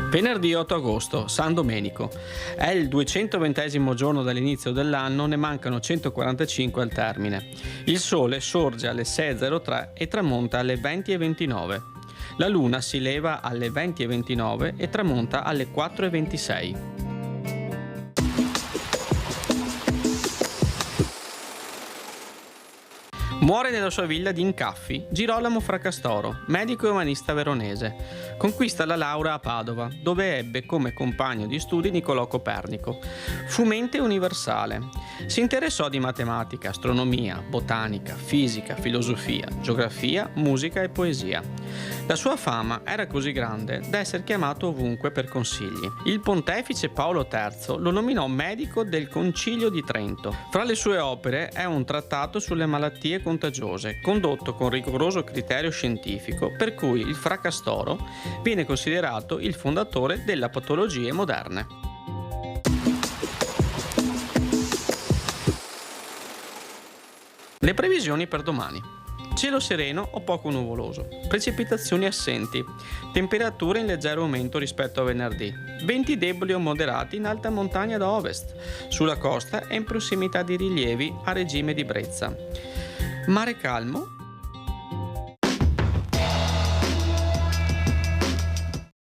Venerdì 8 agosto, San Domenico. È il 220° giorno dall'inizio dell'anno, ne mancano 145 al termine. Il sole sorge alle 6:03 e tramonta alle 20:29. La luna si leva alle 20:29 e tramonta alle 4:26. Muore nella sua villa di Incaffi Girolamo Fracastoro, medico e umanista veronese. Conquista la laurea a Padova, dove ebbe come compagno di studi Niccolò Copernico. Fu mente universale. Si interessò di matematica, astronomia, botanica, fisica, filosofia, geografia, musica e poesia. La sua fama era così grande da essere chiamato ovunque per consigli. Il pontefice Paolo III lo nominò medico del Concilio di Trento. Fra le sue opere è un trattato sulle malattie contagiose, condotto con rigoroso criterio scientifico, per cui il Fracastoro viene considerato il fondatore delle patologie moderne. Le previsioni per domani. Cielo sereno o poco nuvoloso, precipitazioni assenti, temperature in leggero aumento rispetto a venerdì, venti deboli o moderati in alta montagna da ovest, sulla costa e in prossimità di rilievi a regime di brezza. Mare calmo